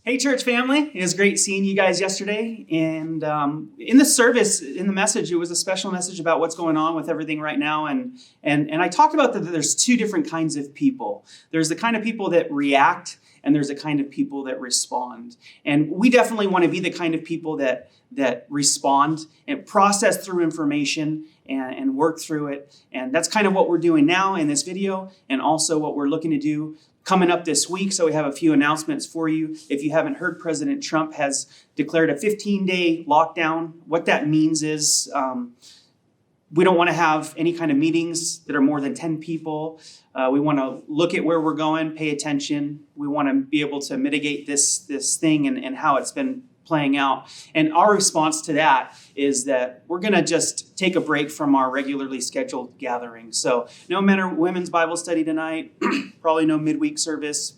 Hey, church family. It was great seeing you guys yesterday. And in the service, in the message, it was a special message about what's going on with everything right now. And I talked about that there's two different kinds of people. There's the kind of people that react, and there's the kind of people that respond. And we definitely want to be the kind of people that respond and process through information and work through it. And that's kind of what we're doing now in this video, and also what we're looking to do coming up this week. So we have a few announcements for you. If you haven't heard, President Trump has declared a 15-day lockdown. What that means is we don't want to have any kind of meetings that are more than 10 people. We want to look at where we're going, pay attention. We want to be able to mitigate this thing and how it's been playing out. And our response to that is that we're going to just take a break from our regularly scheduled gatherings. So no matter women's Bible study tonight, probably no midweek service,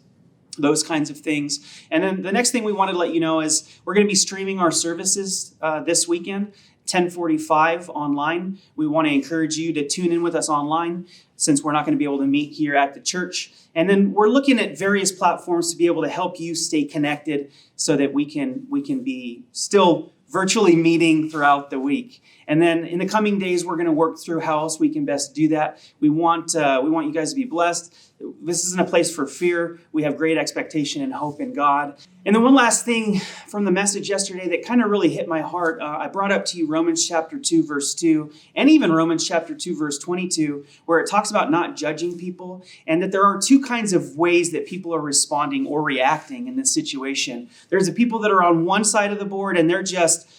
those kinds of things. And then the next thing we wanted to let you know is we're going to be streaming our services this weekend, 10:45 online. We want to encourage you to tune in with us online since we're not going to be able to meet here at the church. And then we're looking at various platforms to be able to help you stay connected so that we can be still virtually meeting throughout the week. And then in the coming days, we're going to work through how else we can best do that. We want you guys to be blessed. This isn't a place for fear. We have great expectation and hope in God. And then one last thing from the message yesterday that kind of really hit my heart. I brought up to you Romans chapter 2, verse 2, and even Romans chapter 2, verse 22, where it talks about not judging people, and that there are two kinds of ways that people are responding or reacting in this situation. There's the people that are on one side of the board, and they're just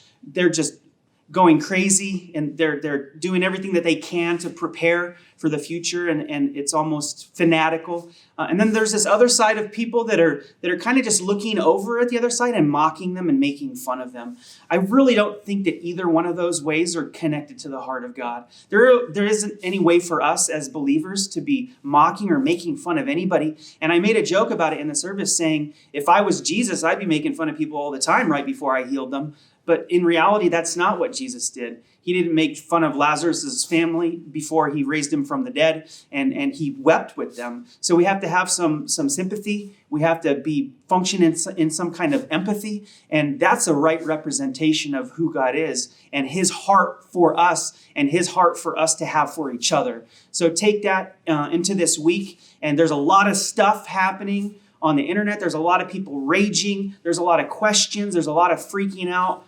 going crazy, and they're doing everything that they can to prepare for the future, and it's almost fanatical. And then there's this other side of people that are kind of just looking over at the other side and mocking them and making fun of them. I really don't think that either one of those ways are connected to the heart of God. There isn't any way for us as believers to be mocking or making fun of anybody. And I made a joke about it in the service saying, if I was Jesus, I'd be making fun of people all the time right before I healed them. But in reality, that's not what Jesus did. He didn't make fun of Lazarus' family before he raised him from the dead, and he wept with them. So we have to have some sympathy. We have to be function in some kind of empathy, and that's a right representation of who God is and his heart for us and his heart for us to have for each other. So take that into this week, and there's a lot of stuff happening on the internet. There's a lot of people raging. There's a lot of questions. There's a lot of freaking out.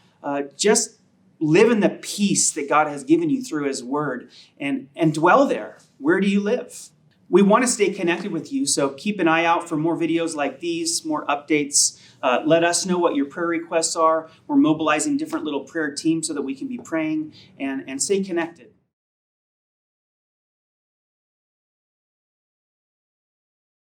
Just live in the peace that God has given you through his word and dwell there. Where do you live? We want to stay connected with you, so keep an eye out for more videos like these, more updates. Let us know what your prayer requests are. We're mobilizing different little prayer teams so that we can be praying and stay connected.